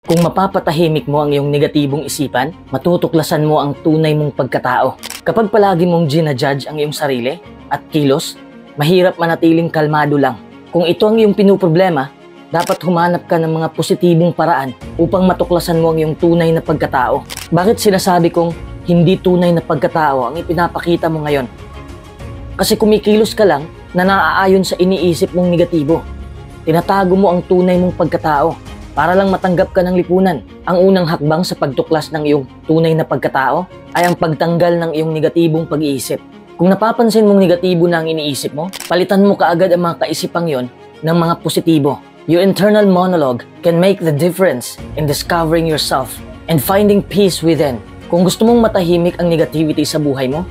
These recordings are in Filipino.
Kung mapapatahimik mo ang iyong negatibong isipan, matutuklasan mo ang tunay mong pagkatao. Kapag palagi mong ginajudge ang iyong sarili at kilos, mahirap manatiling kalmado lang. Kung ito ang iyong pinuproblema, dapat humanap ka ng mga positibong paraan upang matuklasan mo ang iyong tunay na pagkatao. Bakit sinasabi kong hindi tunay na pagkatao ang ipinapakita mo ngayon? Kasi kumikilos ka lang na naaayon sa iniisip mong negatibo. Tinatago mo ang tunay mong pagkatao para lang matanggap ka ng lipunan. Ang unang hakbang sa pagtuklas ng iyong tunay na pagkatao ay ang pagtanggal ng iyong negatibong pag-iisip. Kung napapansin mong negatibo na ang iniisip mo, palitan mo kaagad ang mga kaisipang yon ng mga positibo. Your internal monologue can make the difference in discovering yourself and finding peace within. Kung gusto mong matahimik ang negativity sa buhay mo,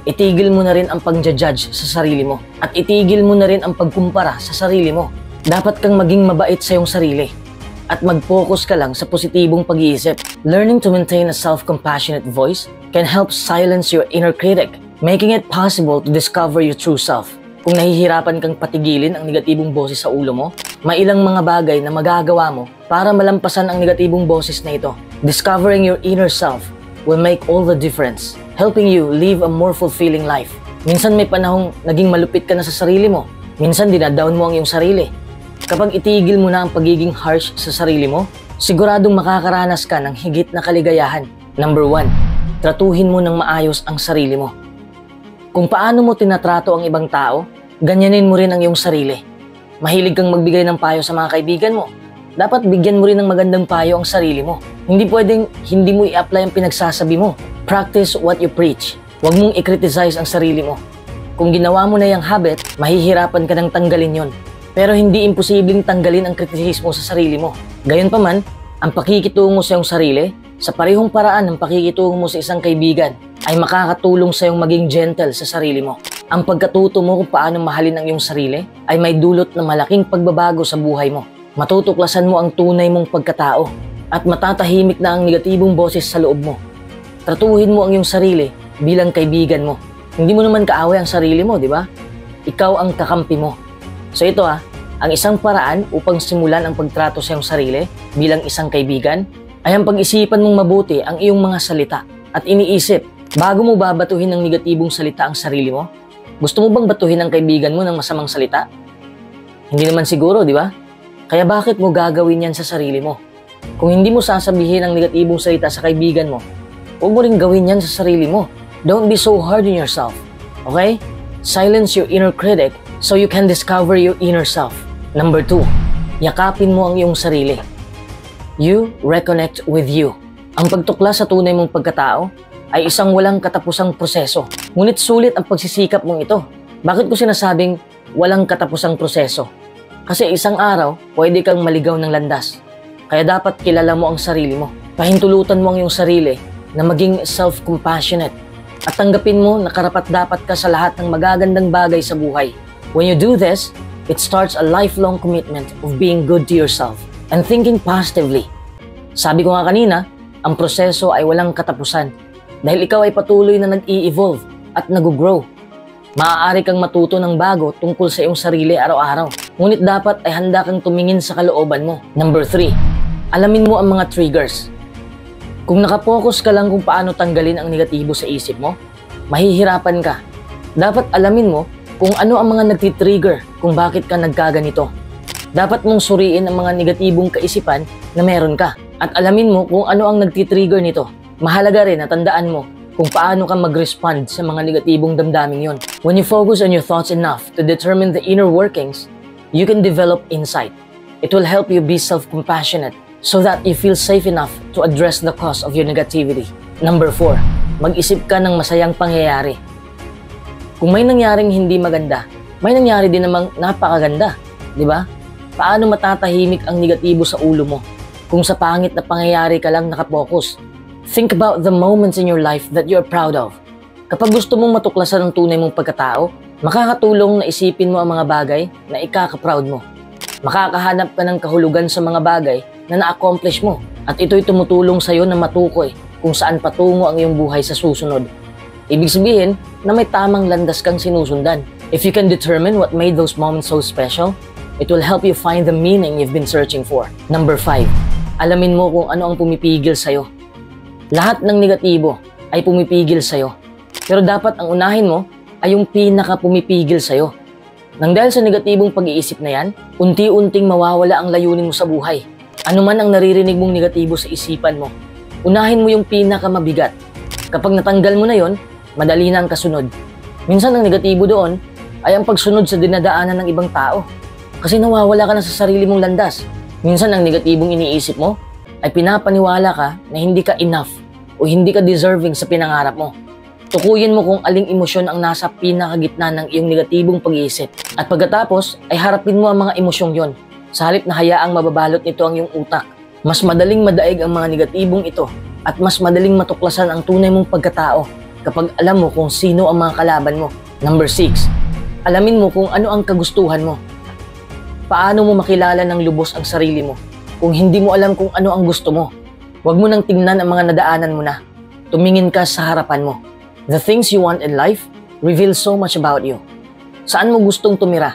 itigil mo na rin ang pag-judge sa sarili mo at itigil mo na rin ang pagkumpara sa sarili mo. Dapat kang maging mabait sa iyong sarili at mag-focus ka lang sa positibong pag-iisip. Learning to maintain a self-compassionate voice can help silence your inner critic, making it possible to discover your true self. Kung nahihirapan kang patigilin ang negatibong boses sa ulo mo, may ilang mga bagay na magagawa mo para malampasan ang negatibong boses na ito. Discovering your inner self will make all the difference, helping you live a more fulfilling life. Minsan may panahong naging malupit ka na sa sarili mo. Minsan dinadown mo ang iyong sarili. Kapag itigil mo na ang pagiging harsh sa sarili mo, siguradong makakaranas ka ng higit na kaligayahan. Number 1, tratuhin mo ng maayos ang sarili mo. Kung paano mo tinatrato ang ibang tao, ganyanin mo rin ang iyong sarili. Mahilig kang magbigay ng payo sa mga kaibigan mo. Dapat bigyan mo rin ng magandang payo ang sarili mo. Hindi pwedeng hindi mo i-apply ang pinagsasabi mo. Practice what you preach. Huwag mong i-criticize ang sarili mo. Kung ginawa mo na yung habit, mahihirapan ka ng tanggalin yon. Pero hindi imposibleng tanggalin ang kritisismo sa sarili mo. Gayunpaman, ang pakikitungo sa iyong sarili, sa parehong paraan ng pakikitungo mo sa isang kaibigan, ay makakatulong sa iyong maging gentle sa sarili mo. Ang pagkatuto mo kung paano mahalin ang iyong sarili ay may dulot na malaking pagbabago sa buhay mo. Matutuklasan mo ang tunay mong pagkatao at matatahimik na ang negatibong boses sa loob mo. Tratuhin mo ang iyong sarili bilang kaibigan mo. Hindi mo naman kaaway ang sarili mo, di ba? Ikaw ang kakampi mo. So ito ang isang paraan upang simulan ang pagtrato sa iyong sarili bilang isang kaibigan ay ang pag-isipan mong mabuti ang iyong mga salita at iniisip bago mo babatuhin ng negatibong salita ang sarili mo. Gusto mo bang batuhin ang kaibigan mo ng masamang salita? Hindi naman siguro, di ba? Kaya bakit mo gagawin yan sa sarili mo? Kung hindi mo sasabihin ang negatibong salita sa kaibigan mo, huwag mo rin gawin yan sa sarili mo. Don't be so hard on yourself. Okay? Silence your inner critic so you can discover your inner self. Number 2, yakapin mo ang iyong sarili. You reconnect with you. Ang pagtuklas sa tunay mong pagkatao ay isang walang katapusang proseso. Ngunit sulit ang pagsisikap mong ito. Bakit ko sinasabing walang katapusang proseso? Kasi isang araw, pwede kang maligaw ng landas. Kaya dapat kilala mo ang sarili mo. Pahintulutan mo ang iyong sarili na maging self-compassionate. At tanggapin mo na karapat-dapat ka sa lahat ng magagandang bagay sa buhay. When you do this, it starts a lifelong commitment of being good to yourself and thinking positively. Sabi ko nga kanina, ang proseso ay walang katapusan dahil ikaw ay patuloy na nag-i-evolve at nag-grow. Maaari kang matuto ng bago tungkol sa iyong sarili araw-araw. Ngunit dapat ay handa kang tumingin sa kalooban mo. Number 3, alamin mo ang mga triggers. Kung nakapokus ka lang kung paano tanggalin ang negatibo sa isip mo, mahihirapan ka. Dapat alamin mo kung ano ang mga nagtitrigger kung bakit ka nagkaganito. Dapat mong suriin ang mga negatibong kaisipan na meron ka at alamin mo kung ano ang nagtitrigger nito. Mahalaga rin na tandaan mo kung paano ka mag-respond sa mga negatibong damdaming yon. When you focus on your thoughts enough to determine the inner workings, you can develop insight. It will help you be self-compassionate so that you feel safe enough to address the cause of your negativity. Number 4, mag-isip ka ng masayang pangyayari. Kung may nangyaring hindi maganda, may nangyari din namang napakaganda, di ba? Paano matatahimik ang negatibo sa ulo mo kung sa pangit na pangyayari ka lang nakapokus? Think about the moments in your life that you're proud of. Kapag gusto mong matuklasan ang tunay mong pagkatao, makakatulong na isipin mo ang mga bagay na ikaka-proud mo. Makakahanap ka ng kahulugan sa mga bagay na na-accomplish mo at ito'y tumutulong sa'yo na matukoy kung saan patungo ang iyong buhay sa susunod. Ibig sabihin na may tamang landas kang sinusundan. If you can determine what made those moments so special, it will help you find the meaning you've been searching for. Number 5, alamin mo kung ano ang pumipigil sa'yo. Lahat ng negatibo ay pumipigil sa'yo. Pero dapat ang unahin mo ay yung pinaka pumipigil sa'yo. Nang dahil sa negatibong pag-iisip na yan, unti-unting mawawala ang layunin mo sa buhay. Ano man ang naririnig mong negatibo sa isipan mo, unahin mo yung pinaka mabigat. Kapag natanggal mo na yon, madali na ang kasunod. Minsan ang negatibo doon ay ang pagsunod sa dinadaanan ng ibang tao. Kasi nawawala ka na sa sarili mong landas. Minsan ang negatibong iniisip mo ay pinapaniwala ka na hindi ka enough o hindi ka deserving sa pinangarap mo. Tukuyin mo kung aling emosyon ang nasa pinakagitna ng iyong negatibong pag-iisip. At pagkatapos ay harapin mo ang mga emosyong yon. Sa halip na hayaang mababalot nito ang iyong utak. Mas madaling madaig ang mga negatibong ito at mas madaling matuklasan ang tunay mong pagkatao kapag alam mo kung sino ang mga kalaban mo. Number 6. Alamin mo kung ano ang kagustuhan mo. Paano mo makilala ng lubos ang sarili mo kung hindi mo alam kung ano ang gusto mo? Huwag mo nang tingnan ang mga nadaanan mo na. Tumingin ka sa harapan mo. The things you want in life reveal so much about you. Saan mo gustong tumira?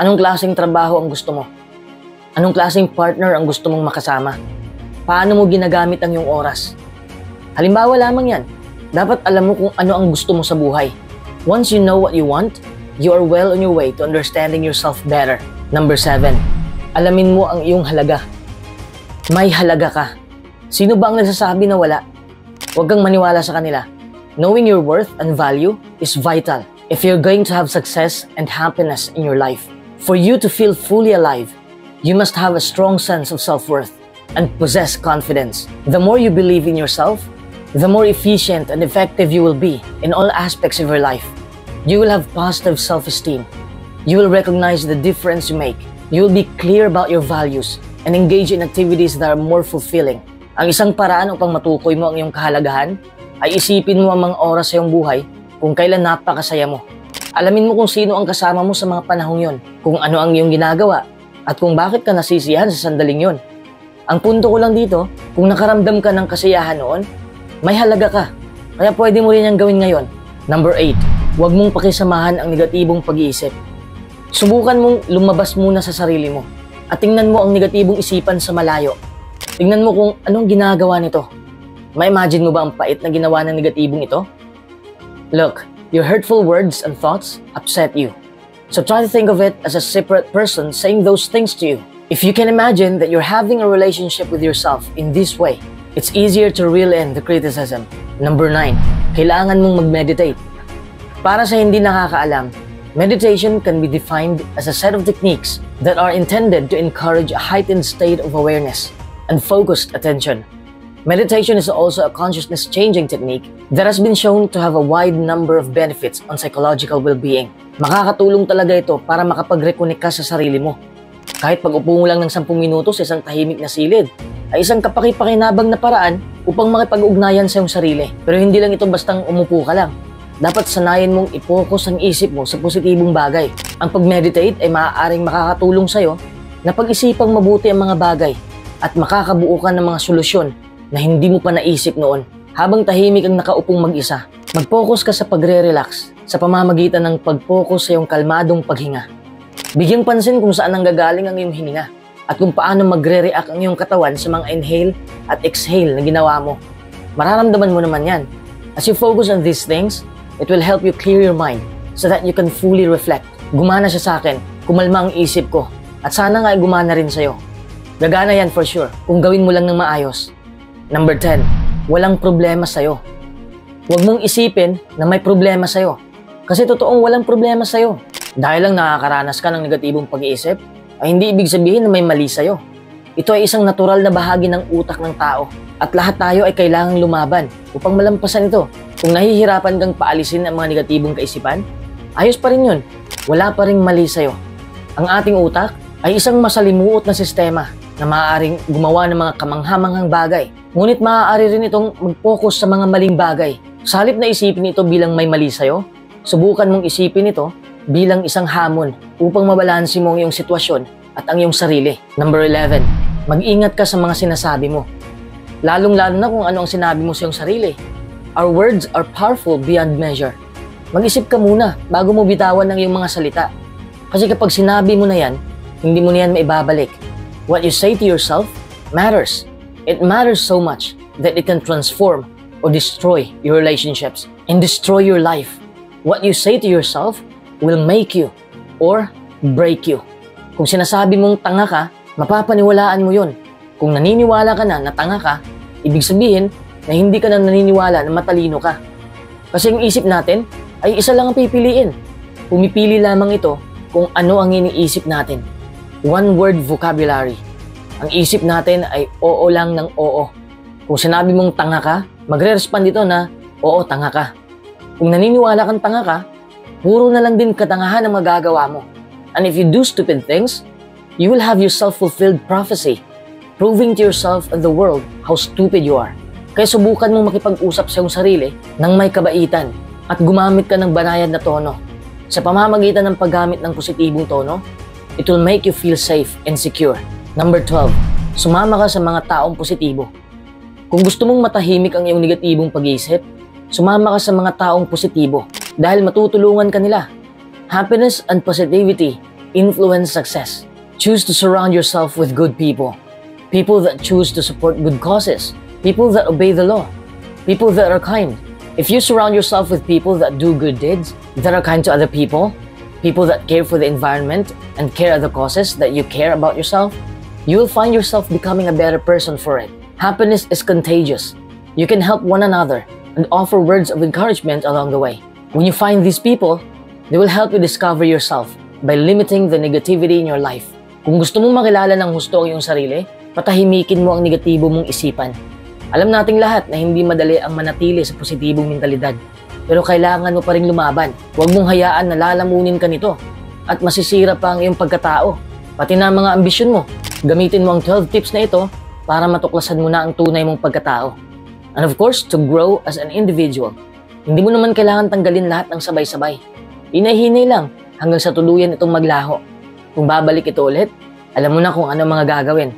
Anong klaseng trabaho ang gusto mo? Anong klaseng partner ang gusto mong makasama? Paano mo ginagamit ang iyong oras? Halimbawa lamang yan, dapat alam mo kung ano ang gusto mo sa buhay. Once you know what you want, you are well on your way to understanding yourself better. Number 7. Alamin mo ang iyong halaga. May halaga ka. Sino ba ang nagsasabi na wala? Huwag kang maniwala sa kanila. Knowing your worth and value is vital if you're going to have success and happiness in your life. For you to feel fully alive, you must have a strong sense of self-worth and possess confidence. The more you believe in yourself, the more efficient and effective you will be in all aspects of your life. You will have positive self-esteem. You will recognize the difference you make. You will be clear about your values and engage in activities that are more fulfilling. Ang isang paraan upang matukoy mo ang iyong kahalagahan ay isipin mo ang mga oras sa iyong buhay kung kailan napakasaya mo. Alamin mo kung sino ang kasama mo sa mga panahong yon, kung ano ang iyong ginagawa, at kung bakit ka nasisiyahan sa sandaling yon. Ang punto ko lang dito, kung nakaramdam ka ng kasiyahan noon, may halaga ka, kaya pwede mo rin yung gawin ngayon. Number 8. Huwag mong pakisamahan ang negatibong pag-iisip. Subukan mong lumabas muna sa sarili mo at tingnan mo ang negatibong isipan sa malayo. Tingnan mo kung anong ginagawa nito. Ma-imagine mo ba ang pait na ginawa ng negatibong ito? Look, your hurtful words and thoughts upset you. So try to think of it as a separate person saying those things to you. If you can imagine that you're having a relationship with yourself in this way, it's easier to reel in the criticism. Number 9. Kailangan mong mag-meditate. Para sa hindi nakakaalam, meditation can be defined as a set of techniques that are intended to encourage a heightened state of awareness and focused attention. Meditation is also a consciousness-changing technique that has been shown to have a wide number of benefits on psychological well-being. Makakatulong talaga ito para makapag-reconnect ka sa sarili mo. Kahit pag-upo mo lang ng 10 minuto sa isang tahimik na silid, ay isang kapaki-pakinabang na paraan upang makipag-ugnayan sa iyong sarili. Pero hindi lang ito bastang umupo ka lang. Dapat sanayin mong i-focus ang isip mo sa positibong bagay. Ang pag-meditate ay maaaring makakatulong sa iyo na pag-isipang mabuti ang mga bagay at makakabuo ka ng mga solusyon na hindi mo pa naisip noon. Habang tahimik ang nakaupong mag-isa, mag-focus ka sa pagre-relax sa pamamagitan ng pag-focus sa iyong kalmadong paghinga. Bigyang pansin kung saan nanggagaling ang iyong hininga at kung paano magre-react ang iyong katawan sa mga inhale at exhale na ginawa mo. Mararamdaman mo naman yan. As you focus on these things, it will help you clear your mind so that you can fully reflect. Gumana siya sa akin, kumalma ang isip ko, at sana nga ay gumana rin sa'yo. Gagana yan for sure kung gawin mo lang ng maayos. Number 10. Walang problema sa'yo. Huwag mong isipin na may problema sa'yo. Kasi totoong walang problema sa'yo. Dahil lang nakakaranas ka ng negatibong pag-iisip, ay hindi ibig sabihin na may mali sa'yo. Ito ay isang natural na bahagi ng utak ng tao. At lahat tayo ay kailangang lumaban upang malampasan ito. Kung nahihirapan kang paalisin ang mga negatibong kaisipan, ayos pa rin yun. Wala pa ring mali sa'yo. Ang ating utak ay isang masalimuot na sistema na maaaring gumawa ng mga kamanghamanghang bagay. Ngunit maaari rin itong mag-focus sa mga maling bagay. Sa halip na isipin ito bilang may mali sa'yo, subukan mong isipin ito bilang isang hamon upang mabalansi mo ang iyong sitwasyon at ang iyong sarili. Number 11. Mag-ingat ka sa mga sinasabi mo. Lalong-lalo na kung ano ang sinabi mo sa iyong sarili. Our words are powerful beyond measure. Mag-isip ka muna bago mo bitawan ang iyong mga salita. Kasi kapag sinabi mo na yan, hindi mo na yan maibabalik. What you say to yourself matters. It matters so much that it can transform or destroy your relationships and destroy your life. What you say to yourself will make you or break you. Kung sinasabi mong tanga ka, mapapaniwalaan mo yun. Kung naniniwala ka na tanga ka, ibig sabihin na hindi ka na naniniwala na matalino ka. Kasi ang isip natin ay isa lang ang pipiliin. Pumipili lamang ito kung ano ang iniisip natin. One word vocabulary. Ang isip natin ay oo lang ng oo. Kung sinabi mong tanga ka, magre-respond ito na oo, tanga ka. Kung naniniwala kang tanga ka, puro na lang din katangahan ang magagawa mo. And if you do stupid things, you will have your self-fulfilled prophecy, proving to yourself and the world how stupid you are. Kaya subukan mong makipag-usap sa iyong sarili ng may kabaitan at gumamit ka ng banayad na tono. Sa pamamagitan ng paggamit ng positibong tono, it will make you feel safe and secure. Number 12, sumama ka sa mga taong positibo. Kung gusto mong matahimik ang iyong negatibong pag-iisip, sumama ka sa mga taong positibo dahil matutulungan ka nila. Happiness and positivity influence success. Choose to surround yourself with good people. People that choose to support good causes. People that obey the law. People that are kind. If you surround yourself with people that do good deeds, that are kind to other people that care for the environment and care of the causes that you care about yourself, you will find yourself becoming a better person for it. Happiness is contagious. You can help one another and offer words of encouragement along the way. When you find these people, they will help you discover yourself by limiting the negativity in your life. Kung gusto mong makilala ng husto ang iyong sarili, patahimikin mo ang negatibo mong isipan. Alam nating lahat na hindi madali ang manatili sa positibong mentalidad. Pero kailangan mo pa rin lumaban. Huwag mong hayaan na lalamunin ka nito at masisira pa ang iyong pagkatao, pati na mga ambisyon mo. Gamitin mo ang 12 tips na ito para matuklasan mo na ang tunay mong pagkatao. And of course, to grow as an individual. Hindi mo naman kailangan tanggalin lahat ng sabay-sabay. Hinay-hinay lang hanggang sa tuluyan itong maglaho. Kung babalik ito ulit, alam mo na kung ano mga gagawin.